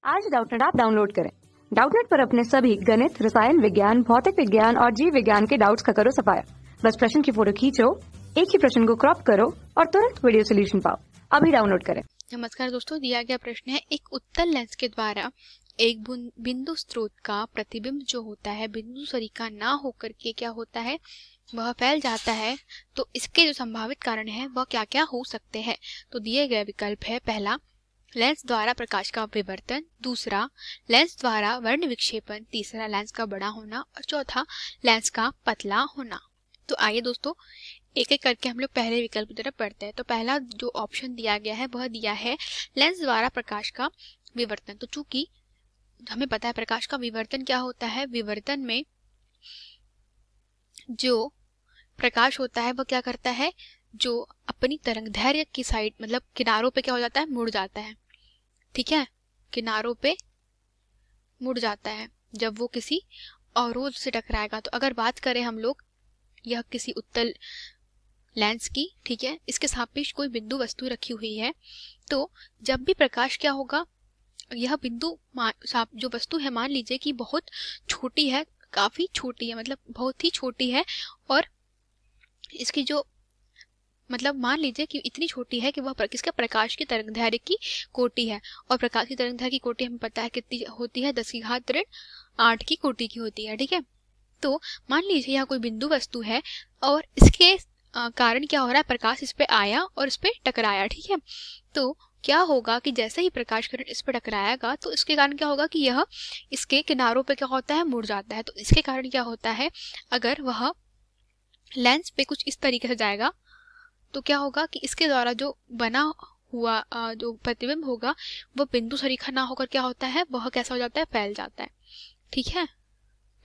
आज Doubtnut app download करें। Doubtnut पर अपने सभी गणित, रसायन विज्ञान, भौतिक विज्ञान और जीव विज्ञान के डाउट्स का करो सफाया। बस प्रश्न की फोटो खींचो, एक ही प्रश्न को क्रॉप करो और तुरंत वीडियो सोल्यूशन पाओ। अभी डाउनलोड करें। नमस्कार दोस्तों, दिया गया प्रश्न है एक उत्तल लेंस के द्वारा एक बिंदु स्रोत का प्रतिबिंब जो होता है बिंदु सरीखा ना होकर के क्या होता है, वह फैल जाता है। तो इसके जो संभावित कारण है वह क्या क्या हो सकते हैं। तो दिए गए विकल्प है, पहला लेंस द्वारा प्रकाश का विवर्तन, दूसरा लेंस द्वारा वर्ण विक्षेपण, तीसरा लेंस का बड़ा होना और चौथा लेंस का पतला होना। तो आइए दोस्तों एक एक करके हम लोग पहले विकल्प की तरफ बढ़ते हैं। तो पहला जो ऑप्शन दिया गया है वह दिया है लेंस द्वारा प्रकाश का विवर्तन। तो चूंकि हमें पता है प्रकाश का विवर्तन क्या होता है, विवर्तन में जो प्रकाश होता है वह क्या करता है, जो अपनी तरंगदैर्घ्य की साइड मतलब किनारों पे क्या हो जाता है, मुड़ जाता है। ठीक है, किनारों पे मुड़ जाता है जब वो किसी अवरोध से टकराएगा। तो अगर बात करें हम लोग यह किसी उत्तल लेंस की, ठीक है, इसके सापेक्ष कोई बिंदु वस्तु रखी हुई है, तो जब भी प्रकाश क्या होगा, यह बिंदु जो वस्तु है मान लीजिए कि बहुत छोटी है, काफी छोटी है, मतलब बहुत ही छोटी है, और इसकी जो मतलब मान लीजिए कि इतनी छोटी है कि वह किसका प्रकाश की तरंगदैर्घ्य की कोटि है। और प्रकाश की तरंगदैर्घ्य की कोटि हमें पता है कितनी होती है, 10⁻8 की कोटि की होती है। ठीक है, तो मान लीजिए यह कोई बिंदु वस्तु है और इसके कारण क्या हो रहा है, प्रकाश इस पे आया और इस पे टकराया। ठीक है, तो क्या होगा कि जैसे ही प्रकाश किरण इस पे टकराएगा तो इसके कारण क्या होगा कि यह इसके किनारों पे क्या होता है, मुड़ जाता है। तो इसके कारण क्या होता है, अगर वह लेंस पे कुछ इस तरीके से जाएगा तो क्या होगा कि इसके द्वारा जो बना हुआ जो प्रतिबिंब होगा वह बिंदु सरीखा ना होकर क्या होता है, वह कैसा हो जाता है, फैल जाता है। ठीक है,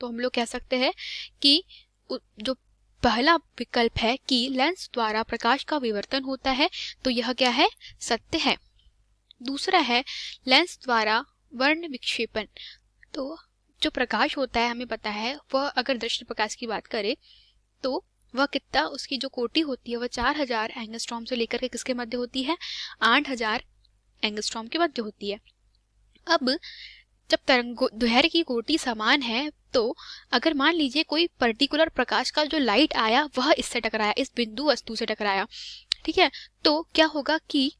तो हम लोग कह सकते हैं कि जो पहला विकल्प है कि लेंस द्वारा प्रकाश का विवर्तन होता है, तो यह क्या है, सत्य है। दूसरा है लेंस द्वारा वर्ण विक्षेपण। तो जो प्रकाश होता है हमें पता है वह अगर दृश्य प्रकाश की बात करें तो वह कितना, उसकी जो कोटि होती है वह 4000 एंगस्ट्रॉम से लेकर के किसके मध्य होती है, 8000 एंगस्ट्रॉम के मध्य होती है। अब जब तरंगदैर्घ्य की कोटि समान है तो अगर मान लीजिए कोई पर्टिकुलर प्रकाश का जो लाइट आया वह इससे टकराया, इस बिंदु वस्तु से टकराया, ठीक है, तो क्या होगा कि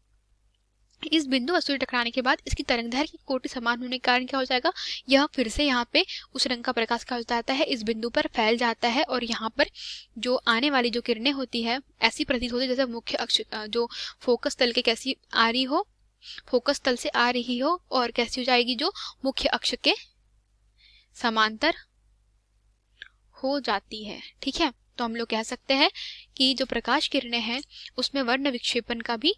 इस बिंदु वस्तु से टकराने के बाद इसकी तरंगदैर्घ्य की कोटि समान होने के कारण क्या हो जाएगा, यह फिर से यहाँ पे उस रंग का प्रकाश क्या हो जाता है, इस बिंदु पर फैल जाता है और यहाँ पर जो आने वाली जो किरणें होती है ऐसी प्रतीत होती है जैसे मुख्य अक्ष जो फोकस तल के कैसी आ रही हो, फोकस तल से आ रही हो और कैसी हो जाएगी, जो मुख्य अक्ष के समांतर हो जाती है। ठीक है, तो हम लोग कह सकते हैं कि जो प्रकाश किरणें हैं उसमें वर्ण विक्षेपण का भी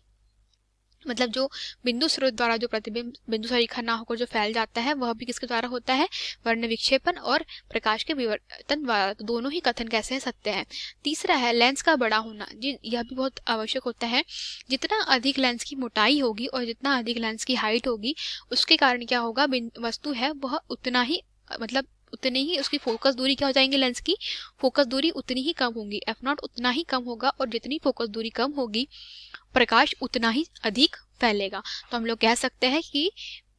मतलब जो बिंदु स्रोत द्वारा जो प्रतिबिंब बिंदु सरीखा ना होकर जो फैल जाता है वह भी किसके द्वारा होता है, वर्ण विक्षेपण और प्रकाश के विवर्तन द्वारा। तो दोनों ही कथन कैसे हैं, सत्य है। तीसरा है लेंस का बड़ा होना। जी, यह भी बहुत आवश्यक होता है। जितना अधिक लेंस की मोटाई होगी और जितना अधिक लेंस की हाइट होगी उसके कारण क्या होगा, वस्तु है वह उतना ही मतलब उतनी ही उसकी फोकस दूरी क्या हो जाएंगे, लेंस की फोकस दूरी उतनी ही कम होगी, f0 उतना ही कम होगा और जितनी फोकस दूरी कम होगी प्रकाश उतना ही अधिक फैलेगा। तो हम लोग कह सकते हैं कि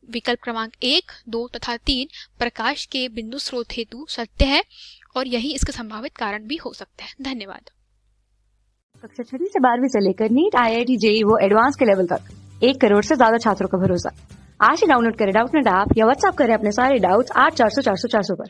विकल्प क्रमांक 1, 2 तथा 3 प्रकाश के बिंदु स्रोत हेतु सत्य है और यही इसके संभावित कारण भी हो सकते हैं। धन्यवाद। कक्षा 6 से 12वीं से लेकर नीट, IIT, JEE वो एडवांस के लेवल तक 1 करोड़ से ज्यादा छात्रों का भरोसा। आज ही डाउनलोड करें डाउटनेट ऐप या व्हाट्सएप करें अपने सारे डाउट्स 8400 400 400 पर।